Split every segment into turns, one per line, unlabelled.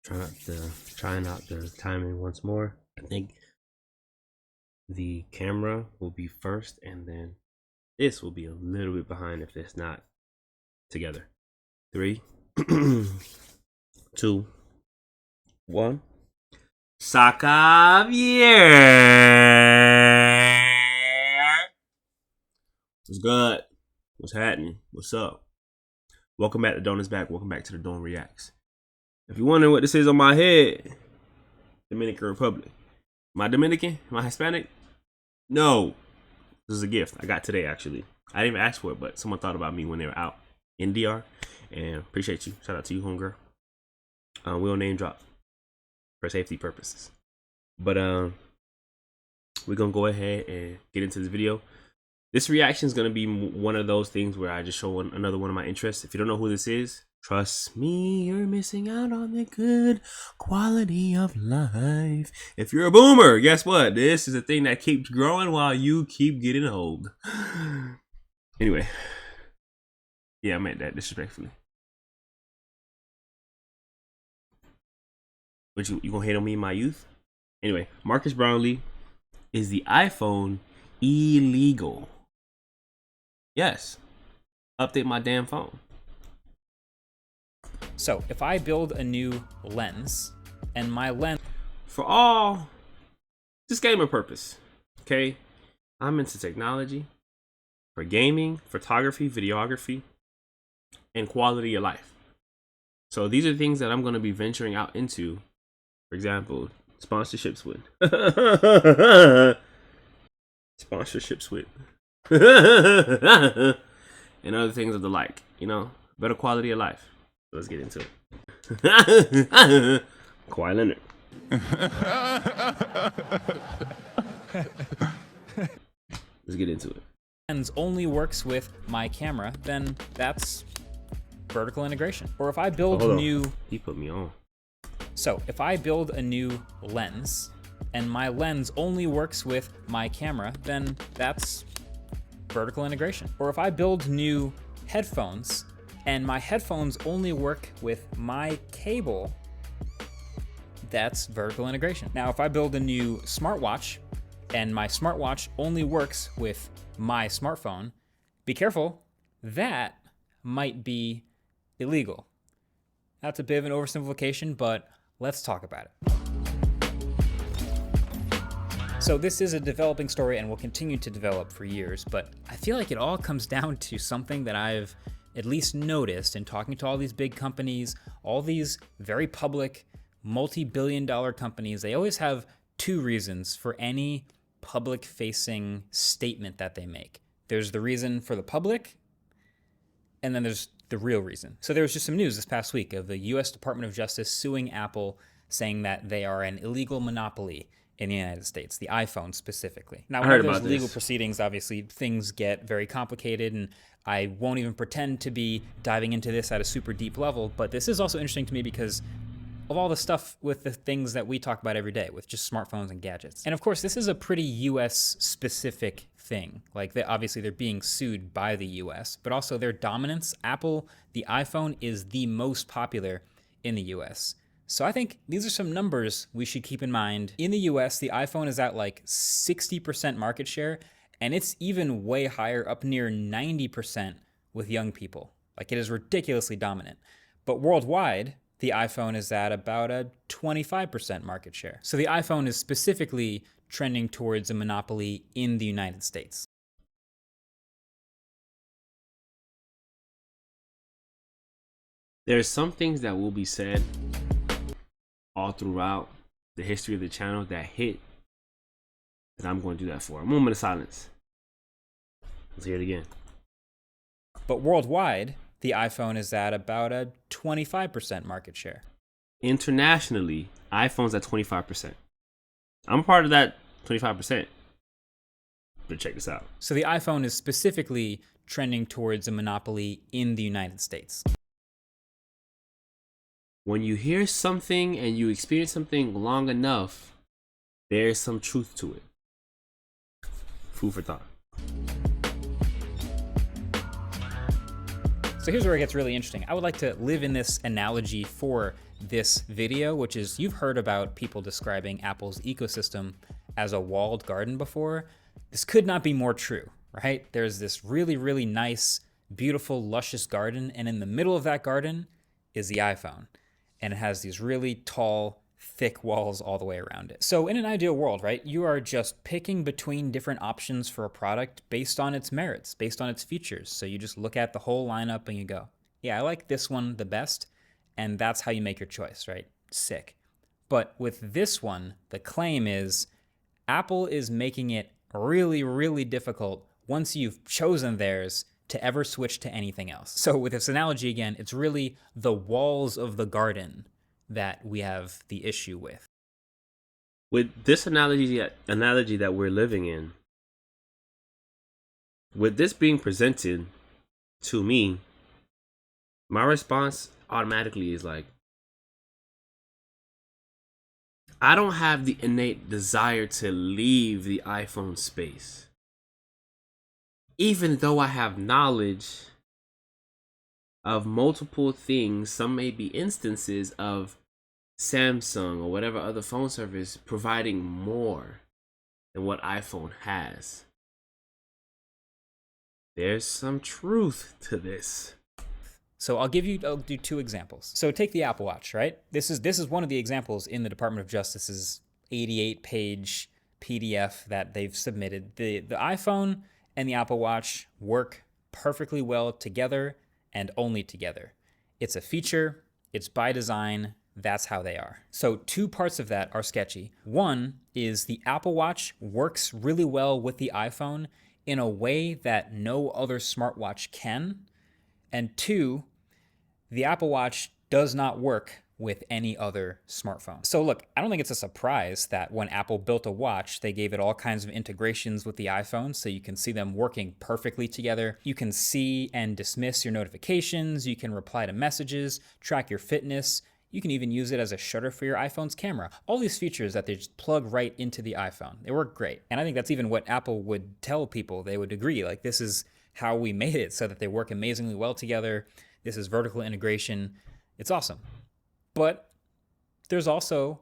Trying out the timing once more. I think the camera will be first, and then this will be a little bit behind if it's not together. 3, 2, 1. SAKAP, yeah. What's good? What's happening? What's up? Welcome back to Don is Back. Welcome back to the Don Reacts. If you're wondering what this is on my head, Dominican Republic. Am I Dominican? Am I Hispanic? No. This is a gift I got today, actually. I didn't even ask for it, but someone thought about me when they were out in DR. And appreciate you. Shout out to you, homegirl. We'll name drop for safety purposes. But we're going to go ahead and get into this video. This reaction is going to be one of those things where I just show another one of my interests. If you don't know who this is, trust me, you're missing out on the good quality of life. If you're a boomer, guess what? This is a thing that keeps growing while you keep getting old. Anyway. Yeah, I meant that disrespectfully. But you gonna hate on me in my youth? Anyway, Marcus Brownlee, is the iPhone illegal? Yes. Update my damn phone.
So if I build a new lens and my lens,
for all disclaimer purpose, okay, I'm into technology for gaming, photography, videography, and quality of life. So these are things that I'm going to be venturing out into. For example, sponsorships with and other things of the like, you know, better quality of life. Let's get into it. Kawhi Leonard. Let's get into it.
lens only works with my camera, then that's vertical integration. Or if I build
He put me on.
So if I build a new lens and my lens only works with my camera, then that's vertical integration. Or if I build new headphones and my headphones only work with my cable, that's vertical integration. Now, if I build a new smartwatch and my smartwatch only works with my smartphone, be careful, that might be illegal. That's a bit of an oversimplification, but let's talk about it. So this is a developing story and will continue to develop for years, but I feel like it all comes down to something that I've at least noticed in talking to all these big companies, all these very public, multi-billion-dollar companies. They always have two reasons for any public-facing statement that they make. There's the reason for the public, and then there's the real reason. So there was just some news this past week of the US Department of Justice suing Apple, saying that they are an illegal monopoly in the United States, the iPhone specifically. Now, when there's legal proceedings, obviously things get very complicated, and I won't even pretend to be diving into this at a super deep level, but this is also interesting to me because of all the stuff with the things that we talk about every day with just smartphones and gadgets. And of course, this is a pretty US specific thing. Like, obviously they're being sued by the US, but also their dominance. Apple, the iPhone, is the most popular in the US. So I think these are some numbers we should keep in mind. In the US, the iPhone is at like 60% market share, and it's even way higher, up near 90% with young people. Like, it is ridiculously dominant. But worldwide, the iPhone is at about a 25% market share. So the iPhone is specifically trending towards a monopoly in the United States.
There's some things that will be said all throughout the history of the channel that hit, and I'm going to do that for a moment of silence. Let's hear it again.
But worldwide, the iPhone is at about a 25% market share.
Internationally, iPhone's at 25%. I'm a part of that 25%. But check this out.
So the iPhone is specifically trending towards a monopoly in the United States.
When you hear something and you experience something long enough, there's some truth to it. Food for thought.
So here's where it gets really interesting. I would like to live in this analogy for this video, which is you've heard about people describing Apple's ecosystem as a walled garden before. This could not be more true, right? There's this really, really nice, beautiful, luscious garden, and in the middle of that garden is the iPhone. And it has these really tall, thick walls all the way around it. So in an ideal world, right, you are just picking between different options for a product based on its merits, based on its features. So you just look at the whole lineup and you go, yeah, I like this one the best. And that's how you make your choice, right? Sick. But with this one, the claim is Apple is making it really, really difficult once you've chosen theirs to ever switch to anything else. So with this analogy again, it's really the walls of the garden that we have the issue with.
With this analogy that we're living in, with this being presented to me, my response automatically is like, I don't have the innate desire to leave the iPhone space. Even though I have knowledge of multiple things, some may be instances of Samsung or whatever other phone service providing more than what iPhone has. There's some truth to this.
So I'll do two examples. So take the Apple Watch, right? This is one of the examples in the Department of Justice's 88-page PDF that they've submitted. The iPhone and the Apple Watch work perfectly well together and only together. It's a feature, it's by design, that's how they are. So two parts of that are sketchy. One is the Apple Watch works really well with the iPhone in a way that no other smartwatch can. And two, the Apple Watch does not work with any other smartphone. So look, I don't think it's a surprise that when Apple built a watch, they gave it all kinds of integrations with the iPhone so you can see them working perfectly together. You can see and dismiss your notifications, you can reply to messages, track your fitness, you can even use it as a shutter for your iPhone's camera. All these features that they just plug right into the iPhone. They work great. And I think that's even what Apple would tell people. They would agree, like, this is how we made it so that they work amazingly well together. This is vertical integration. It's awesome. But there's also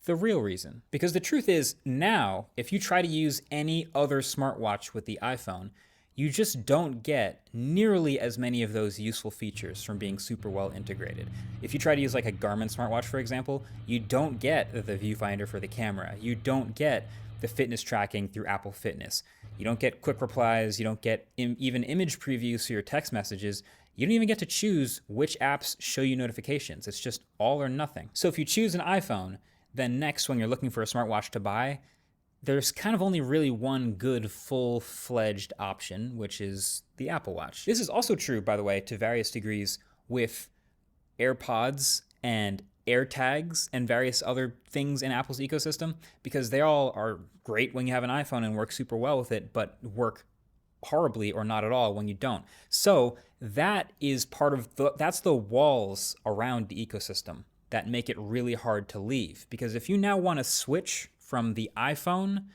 the real reason. Because the truth is, now, if you try to use any other smartwatch with the iPhone, you just don't get nearly as many of those useful features from being super well integrated. If you try to use like a Garmin smartwatch, for example, you don't get the viewfinder for the camera. You don't get the fitness tracking through Apple Fitness. You don't get quick replies. You don't get even image previews for your text messages. You don't even get to choose which apps show you notifications. It's just all or nothing. So if you choose an iPhone, then next when you're looking for a smartwatch to buy, there's kind of only really one good full-fledged option, which is the Apple Watch. This is also true, by the way, to various degrees with AirPods and AirTags and various other things in Apple's ecosystem, because they all are great when you have an iPhone and work super well with it, but work horribly or not at all when you don't. So that is part of that's the walls around the ecosystem that make it really hard to leave. Because if you now want to switch from the iPhone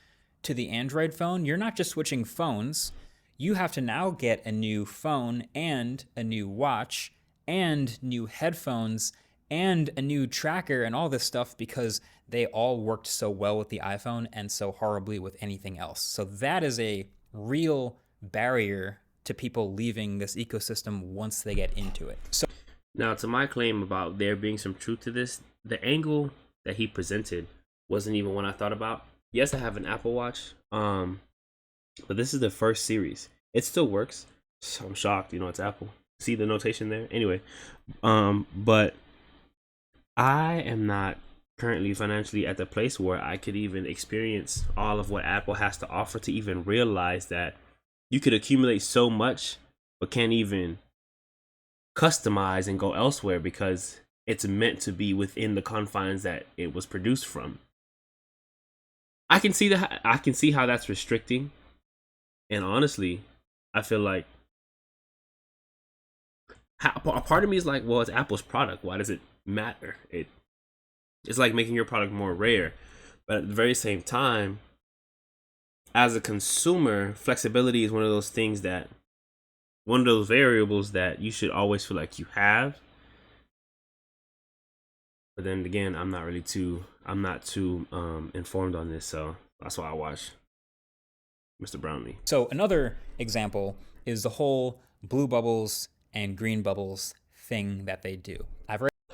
to the Android phone, you're not just switching phones. You have to now get a new phone and a new watch and new headphones and a new tracker and all this stuff because they all worked so well with the iPhone and so horribly with anything else. So that is a real barrier to people leaving this ecosystem once they get into it. So
now, to my claim about there being some truth to this, the angle that he presented wasn't even one I thought about. Yes, I have an Apple Watch, but this is the first series. It still works, so I'm shocked. You know, it's Apple. See the notation there? Anyway, but I am not currently financially at the place where I could even experience all of what Apple has to offer to even realize that you could accumulate so much, but can't even customize and go elsewhere because it's meant to be within the confines that it was produced from. I can see that. I can see how that's restricting, and honestly, I feel like a part of me is like, well, it's Apple's product. Why does it matter? It's like making your product more rare, but at the very same time, as a consumer, flexibility is one of those things that one of those variables that you should always feel like you have. But then again, I'm not too informed on this, so that's why I watch Mr. Brownlee.
So another example is the whole blue bubbles and green bubbles thing that they do.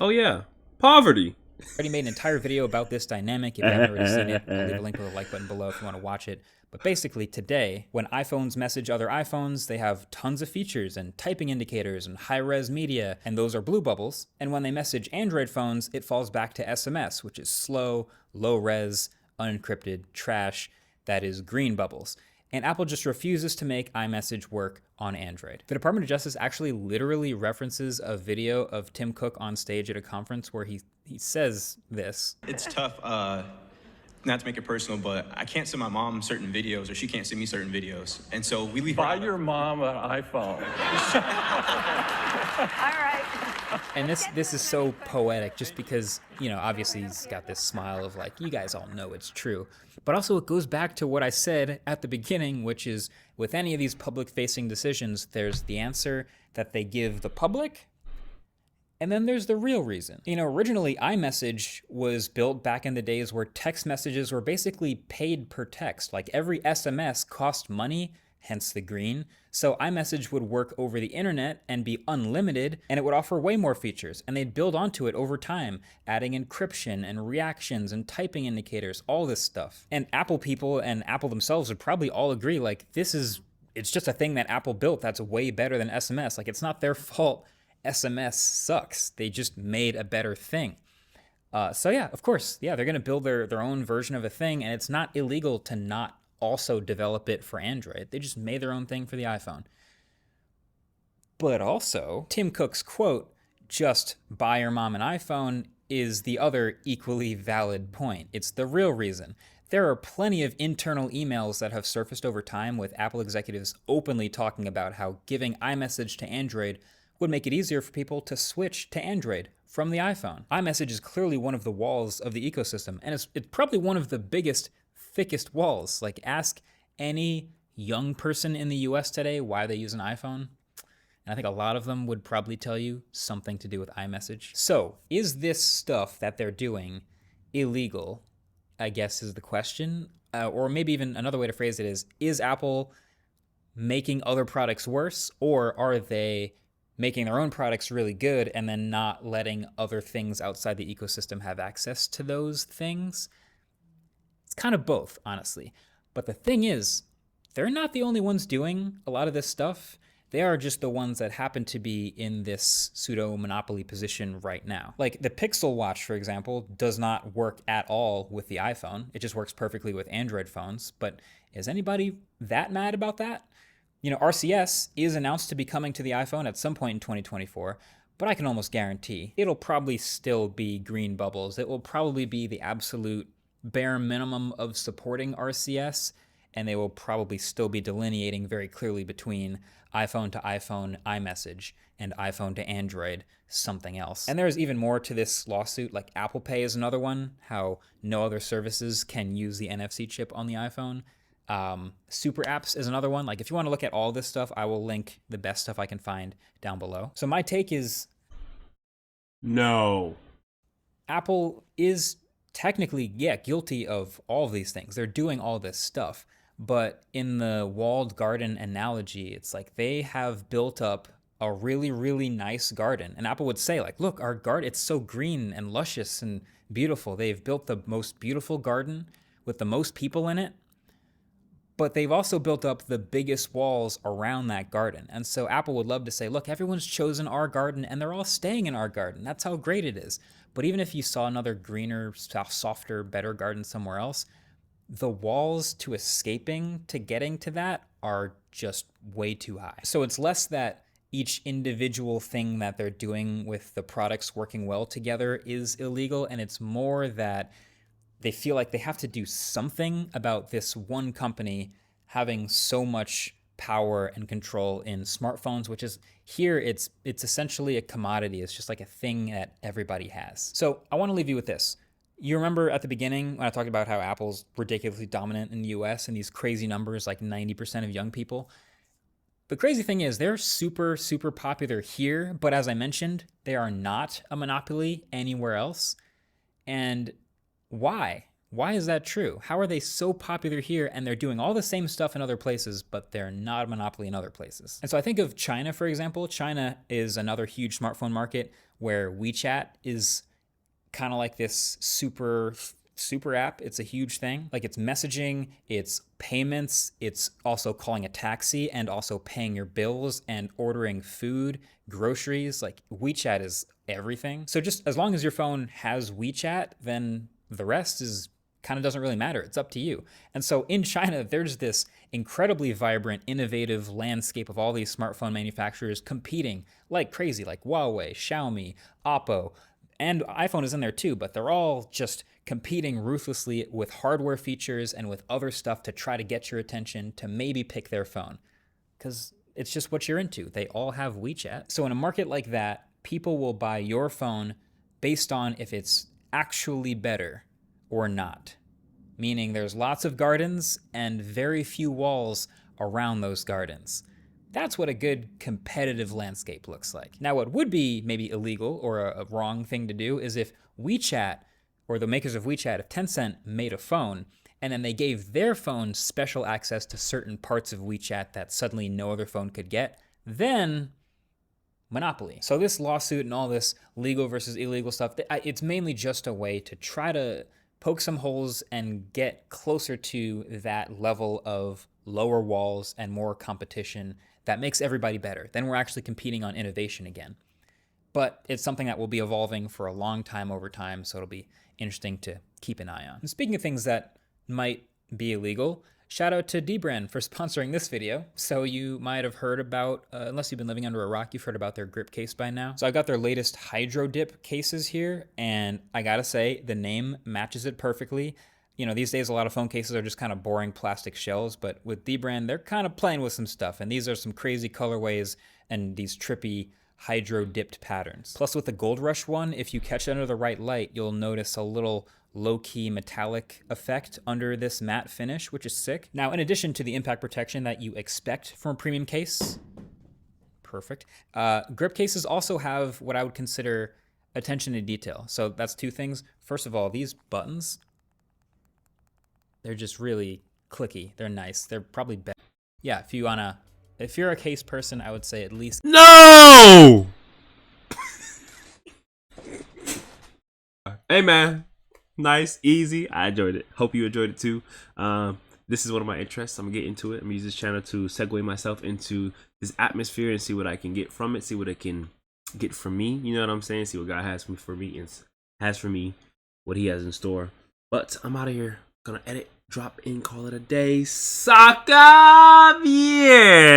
Oh yeah, poverty.
Already made an entire video about this dynamic. If you haven't already seen it, I'll leave a link with a like button below if you want to watch it. But basically today, when iPhones message other iPhones, they have tons of features and typing indicators and high-res media, and those are blue bubbles. And when they message Android phones, it falls back to SMS, which is slow, low-res, unencrypted trash. That is green bubbles. And Apple just refuses to make iMessage work on Android. The Department of Justice actually literally references a video of Tim Cook on stage at a conference where he says this.
It's tough, not to make it personal, but I can't send my mom certain videos, or she can't send me certain videos. And so we leave.
Buy your mom an iPhone.
All right.
And this is so poetic just because, you know, obviously he's got this smile of like, you guys all know it's true. But also it goes back to what I said at the beginning, which is with any of these public-facing decisions, there's the answer that they give the public, and then there's the real reason. You know, originally iMessage was built back in the days where text messages were basically paid per text. Like every SMS cost money, hence the green. So iMessage would work over the internet and be unlimited, and it would offer way more features, and they'd build onto it over time, adding encryption and reactions and typing indicators, all this stuff. And Apple people and Apple themselves would probably all agree, like, it's just a thing that Apple built that's way better than SMS. Like, it's not their fault SMS sucks. They just made a better thing. So yeah, of course, yeah, they're gonna build their own version of a thing, and it's not illegal to not also develop it for Android. They just made their own thing for the iPhone. But also, Tim Cook's quote, just buy your mom an iPhone, is the other equally valid point. It's the real reason. There are plenty of internal emails that have surfaced over time with Apple executives openly talking about how giving iMessage to Android would make it easier for people to switch to Android from the iPhone. iMessage is clearly one of the walls of the ecosystem, and it's probably one of the biggest, thickest walls. Like, ask any young person in the US today why they use an iPhone, and I think a lot of them would probably tell you something to do with iMessage. So, is this stuff that they're doing illegal, I guess is the question. Or maybe even another way to phrase it is Apple making other products worse, or are they making their own products really good and then not letting other things outside the ecosystem have access to those things? It's kind of both, honestly. But the thing is, they're not the only ones doing a lot of this stuff. They are just the ones that happen to be in this pseudo-monopoly position right now. Like the Pixel Watch, for example, does not work at all with the iPhone. It just works perfectly with Android phones. But is anybody that mad about that? You know, RCS is announced to be coming to the iPhone at some point in 2024, but I can almost guarantee it'll probably still be green bubbles. It will probably be the absolute bare minimum of supporting RCS, and they will probably still be delineating very clearly between iPhone to iPhone iMessage and iPhone to Android something else. And there's even more to this lawsuit, like Apple Pay is another one, how no other services can use the NFC chip on the iPhone. Super apps is another one. Like if you want to look at all this stuff, I will link the best stuff I can find down below. So my take is
no.
Apple is technically, yeah, guilty of all of these things. They're doing all this stuff. But in the walled garden analogy, it's like they have built up a really, really nice garden. And Apple would say, like, look, our garden, it's so green and luscious and beautiful. They've built the most beautiful garden with the most people in it. But they've also built up the biggest walls around that garden. And so Apple would love to say, look, everyone's chosen our garden and they're all staying in our garden. That's how great it is. But even if you saw another greener, softer, better garden somewhere else, the walls to escaping to getting to that are just way too high. So it's less that each individual thing that they're doing with the products working well together is illegal, and it's more that they feel like they have to do something about this one company having so much power and control in smartphones, which is here, it's essentially a commodity. It's just like a thing that everybody has. So I want to leave you with this. You remember at the beginning when I talked about how Apple's ridiculously dominant in the US and these crazy numbers, like 90% of young people? The crazy thing is they're super, super popular here, but as I mentioned, they are not a monopoly anywhere else. And why? Why is that true? How are they so popular here and they're doing all the same stuff in other places, but they're not a monopoly in other places? And so I think of China, for example. China is another huge smartphone market where WeChat is kind of like this super app. It's a huge thing. Like, it's messaging, it's payments, it's also calling a taxi and also paying your bills and ordering food, groceries. Like, WeChat is everything. So just as long as your phone has WeChat, then the rest is kind of doesn't really matter. It's up to you. And so in China, there's this incredibly vibrant, innovative landscape of all these smartphone manufacturers competing like crazy, like Huawei, Xiaomi, Oppo, and iPhone is in there too, but they're all just competing ruthlessly with hardware features and with other stuff to try to get your attention to maybe pick their phone, because it's just what you're into. They all have WeChat. So in a market like that, people will buy your phone based on if it's actually better or not. Meaning there's lots of gardens and very few walls around those gardens. That's what a good competitive landscape looks like. Now, what would be maybe illegal or a wrong thing to do is if WeChat, or the makers of WeChat, if Tencent made a phone and then they gave their phone special access to certain parts of WeChat that suddenly no other phone could get, then monopoly. So this lawsuit and all this legal versus illegal stuff, it's mainly just a way to try to poke some holes and get closer to that level of lower walls and more competition that makes everybody better. Then we're actually competing on innovation again. But it's something that will be evolving for a long time over time, so it'll be interesting to keep an eye on. And speaking of things that might be illegal, shout out to Dbrand for sponsoring this video. So you might have heard about, unless you've been living under a rock, you've heard about their grip case by now. So I got their latest Hydro Dip cases here, and I gotta say, the name matches it perfectly. You know, these days a lot of phone cases are just kind of boring plastic shells, but with Dbrand, they're kind of playing with some stuff, and these are some crazy colorways and these trippy hydro dipped patterns. Plus with the Gold Rush one, if you catch it under the right light, you'll notice a little low-key metallic effect under this matte finish, which is sick. Now, in addition to the impact protection that you expect from a premium case, perfect, grip cases also have what I would consider attention to detail. So that's two things. First of all, these buttons, they're just really clicky. They're nice. They're probably better. Yeah, if you're a case person, I would say at least.
No! Hey man, nice, easy. I enjoyed it. Hope you enjoyed it too. This is one of my interests. I'm gonna get into it. I'm gonna use this channel to segue myself into this atmosphere and see what I can get from it. See what it can get from me. You know what I'm saying? See what God has for me and has for me, what He has in store. But I'm out of here. Gonna edit, drop in, call it a day. SAKAP! Yeah!